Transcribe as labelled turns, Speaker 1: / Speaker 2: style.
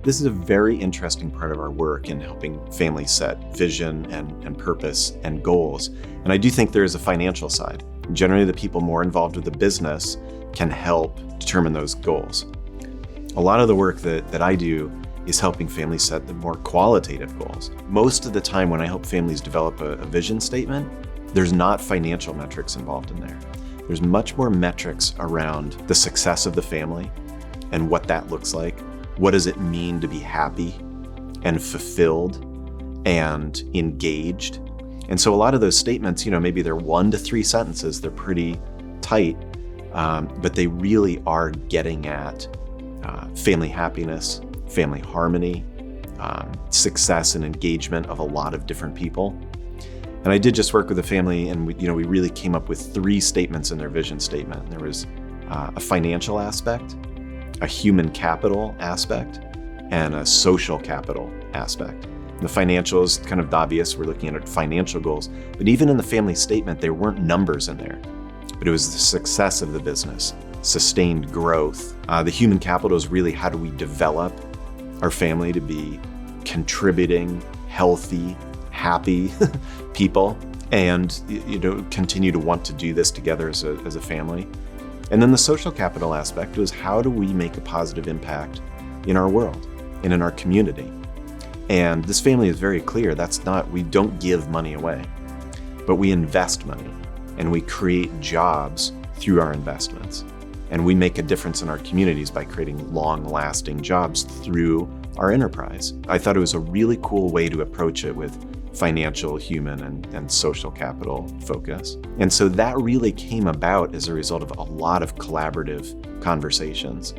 Speaker 1: This is a very interesting part of our work in helping families set vision and purpose and goals. And I do think there is a financial side. Generally, the people more involved with the business can help determine those goals. A lot of the work that I do is helping families set the more qualitative goals. Most of the time when I help families develop a vision statement, there's not financial metrics involved in there. There's much more metrics around the success of the family and what that looks like. What does it mean to be happy and fulfilled and engaged? And so a lot of those statements, maybe they're 1 to 3 sentences, they're pretty tight, but they really are getting at family happiness, family harmony, success and engagement of a lot of different people. And I did just work with a family, and we really came up with 3 statements in their vision statement. There was a financial aspect, a human capital aspect, and a social capital aspect. The financial is kind of obvious. We're looking at financial goals, but even in the family statement, there weren't numbers in there, but it was the success of the business, sustained growth. The human capital is really how do we develop our family to be contributing, healthy, happy people, and continue to want to do this together as a family. And then the social capital aspect was how do we make a positive impact in our world and in our community? And this family is very clear. We don't give money away, but we invest money and we create jobs through our investments. And we make a difference in our communities by creating long-lasting jobs through our enterprise. I thought it was a really cool way to approach it with financial, human, and social capital focus. And so that really came about as a result of a lot of collaborative conversations.